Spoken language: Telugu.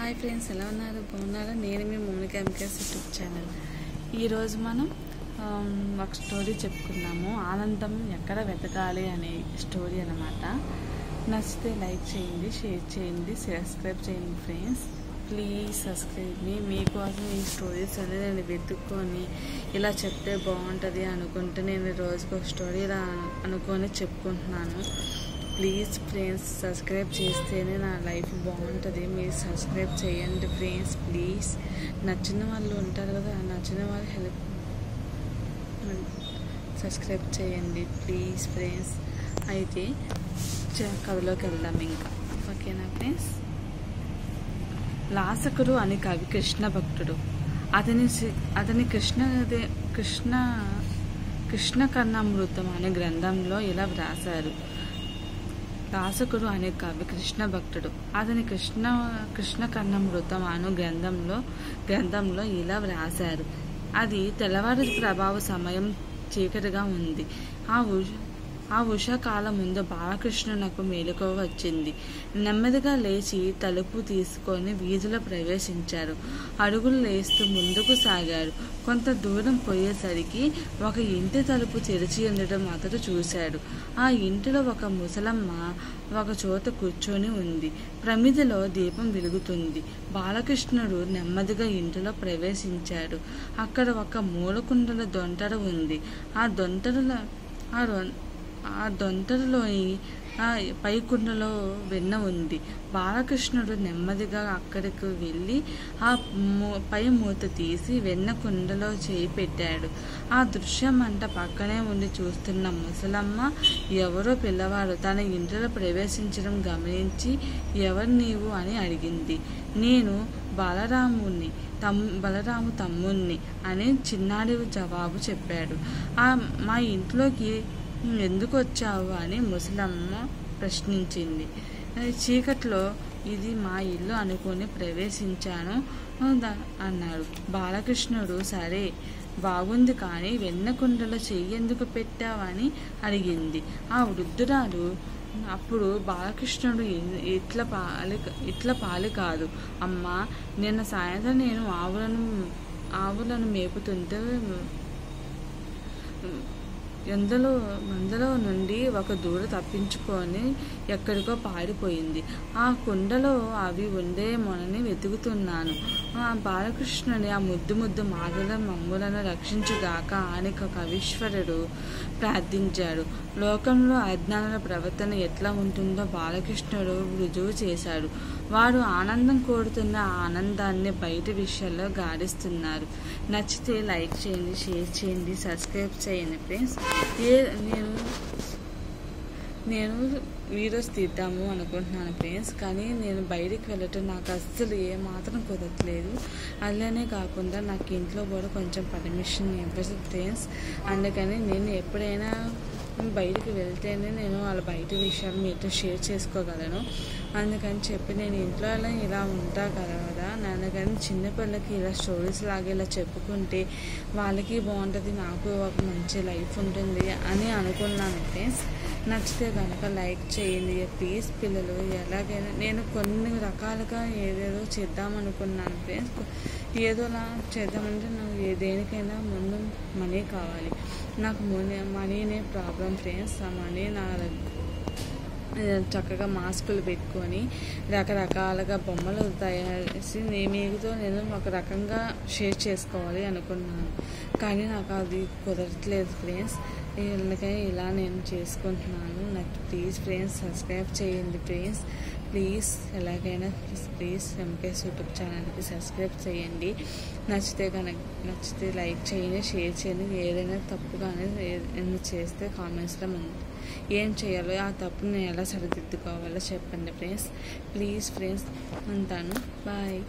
హాయ్ ఫ్రెండ్స్, ఎలా ఉన్నారు? బాగున్నారా? నేను మీ మౌనిక ఎంకేఎస్ యూట్యూబ్ ఛానల్. ఈరోజు మనం ఒక స్టోరీ చెప్పుకున్నాము. ఆనందం ఎక్కడ వెతకాలి అనే స్టోరీ అన్నమాట. నచ్చితే లైక్ చేయండి, షేర్ చేయండి, సబ్స్క్రైబ్ చేయండి ఫ్రెండ్స్. ప్లీజ్ సబ్స్క్రైబ్ మీ. మీకోసం ఈ స్టోరీస్ అనేది నేను వెతుక్కొని ఇలా చెప్తే బాగుంటుంది అనుకుంటే నేను రోజుకు ఒక స్టోరీ ఇలా అనుకొని చెప్పుకుంటున్నాను. ప్లీజ్ ఫ్రెండ్స్, సబ్స్క్రైబ్ చేస్తేనే నా లైఫ్ బాగుంటుంది. మీరు సబ్స్క్రైబ్ చేయండి ఫ్రెండ్స్ ప్లీజ్. నచ్చిన వాళ్ళు ఉంటారు కదా, నచ్చిన వాళ్ళు హెల్ప్ సబ్స్క్రైబ్ చేయండి ప్లీజ్ ఫ్రెండ్స్. అయితే కథలోకి వెళ్దాం ఇంకా. ఓకేనా ఫ్రెండ్స్? లాసకుడు అనే కవి కృష్ణ భక్తుడు. అతని కృష్ణ కర్ణామృతం అనే గ్రంథంలో ఇలా వ్రాసారు. లాసకుడు అనే కవి కృష్ణ భక్తుడు. అతని కృష్ణ కర్ణామృతం అను గ్రంథంలో ఇలా వ్రాసారు. అది తెల్లవారు ప్రభావ సమయం చీకటిగా ఉంది. ఆ ఉషాకాలం ముందు బాలకృష్ణునకు మెలకువ వచ్చింది. నెమ్మదిగా లేచి తలుపు తీసుకొని వీధిలో ప్రవేశించారు. అడుగులు లేస్తూ ముందుకు సాగారు. కొంత దూరం పోయేసరికి ఒక ఇంటి తలుపు తెరిచి ఉండడం అతడు చూశాడు. ఆ ఇంటిలో ఒక ముసలమ్మ ఒక చోట కూర్చొని ఉంది. ప్రమిదిలో దీపం వెలుగుతుంది. బాలకృష్ణుడు నెమ్మదిగా ఇంటిలో ప్రవేశించాడు. అక్కడ ఒక మూలకుండల దొంతర ఉంది. ఆ దొంతరలోని పై కుండలో వెన్న ఉంది. బాలకృష్ణుడు నెమ్మదిగా అక్కడికి వెళ్ళి ఆ పై మూత తీసి వెన్న కుండలో చేయి పెట్టాడు. ఆ దృశ్యం అంట పక్కనే ఉండి చూస్తున్న ముసలమ్మ ఎవరో పిల్లవాడు తన ఇంటిలో ప్రవేశించడం గమనించి, ఎవరు నీవు అని అడిగింది. నేను బలరాము తమ్ముణ్ణి అని చిన్నాడి జవాబు చెప్పాడు. మా ఇంట్లోకి ఎందుకు వచ్చావు అని ముసలమ్మ ప్రశ్నించింది. చీకట్లో ఇది మా ఇల్లు అనుకుని ప్రవేశించాను అన్నాడు. బాలకృష్ణుడు సరే బాగుంది, కానీ వెన్నకుండలో చెయ్యి ఎందుకు పెట్టావని అడిగింది. ఆ వృద్ధురాలు అప్పుడు బాలకృష్ణుడు ఇట్ల పాలి కాదు అమ్మా, నిన్న సాయంత్రం నేను ఆవులను మేపుతుంటే మందలో నుండి ఒక దూడ తప్పించుకొని ఎక్కడికో పారిపోయింది. ఆ కుండలో అవి ఉండేమోనని వెతుకుతున్నాను. బాలకృష్ణుని ఆ ముద్దు మాటల మమ్ములను రక్షించుగాక అని కవీశ్వరుడు ప్రార్థించాడు. లోకంలో అజ్ఞానుల ప్రవర్తన ఎట్లా ఉంటుందో బాలకృష్ణుడు రుజువు చేశాడు. వారు ఆనందం కోరుతున్న ఆనందాన్ని బయట విషయాల్లో గాడిస్తున్నారు. నచ్చితే లైక్ చేయండి, షేర్ చేయండి, సబ్స్క్రైబ్ చేయండి ఫ్రెండ్స్. నేను వీడియోస్ తీద్దాము అనుకుంటున్నాను ఫ్రెండ్స్, కానీ నేను బయటికి వెళ్ళటం నాకు అస్సలు ఏమాత్రం కుదరట్లేదు. అలానే కాకుండా నాకు ఇంట్లో కూడా కొంచెం పర్మిషన్ ఇవ్వదు ఫ్రెండ్స్. అందుకని నేను ఎప్పుడైనా బయటికి వెళ్తేనే నేను వాళ్ళ బయట విషయాలు మీతో షేర్ చేసుకోగలను. అందుకని చెప్పి నేను ఇంట్లో ఇలా ఉంటా కదా, అందుకని చిన్నపిల్లలకి ఇలా స్టోరీస్ లాగా ఇలా చెప్పుకుంటే వాళ్ళకి బాగుంటుంది, నాకు ఒక మంచి లైఫ్ ఉంటుంది అని అనుకున్నాను ఫ్రెండ్స్. నచ్చితే కనుక లైక్ చేయండి ప్లీజ్. పిల్లలు ఎలాగైనా నేను కొన్ని రకాలుగా ఏదేదో చేద్దామనుకున్నాను ఫ్రెండ్స్. ఏదోలా చేద్దామంటే నాకు దేనికైనా ముందు మనీ కావాలి. నాకు మనీనే ప్రాబ్లం ఫ్రెండ్స్. ఆ మనీ నా చక్కగా మాస్కులు పెట్టుకొని రకరకాలుగా బొమ్మలు తయారు చేసి మీతో నేను ఒక రకంగా షేర్ చేసుకోవాలి అనుకున్నాను, కానీ నాకు అది కుదరట్లేదు ఫ్రెండ్స్. ఎందుకని ఇలా నేను చేసుకుంటున్నాను. నాకు ప్లీజ్ ఫ్రెండ్స్ సబ్స్క్రైబ్ చేయండి ఫ్రెండ్స్ ప్లీజ్. ఎలాగైనా ప్లీజ్ ఎంకేఎస్ యూట్యూబ్ ఛానల్కి సబ్స్క్రైబ్ చేయండి. నచ్చితే లైక్ చేయండి, షేర్ చేయండి. ఏదైనా తప్పు కానీ చేస్తే కామెంట్స్లో ఏం చేయాలో ఆ తప్పుని నేను ఎలా సరిదిద్దుకోవాలో చెప్పండి ఫ్రెండ్స్ ప్లీజ్ ఫ్రెండ్స్. ఉంటాను, బాయ్.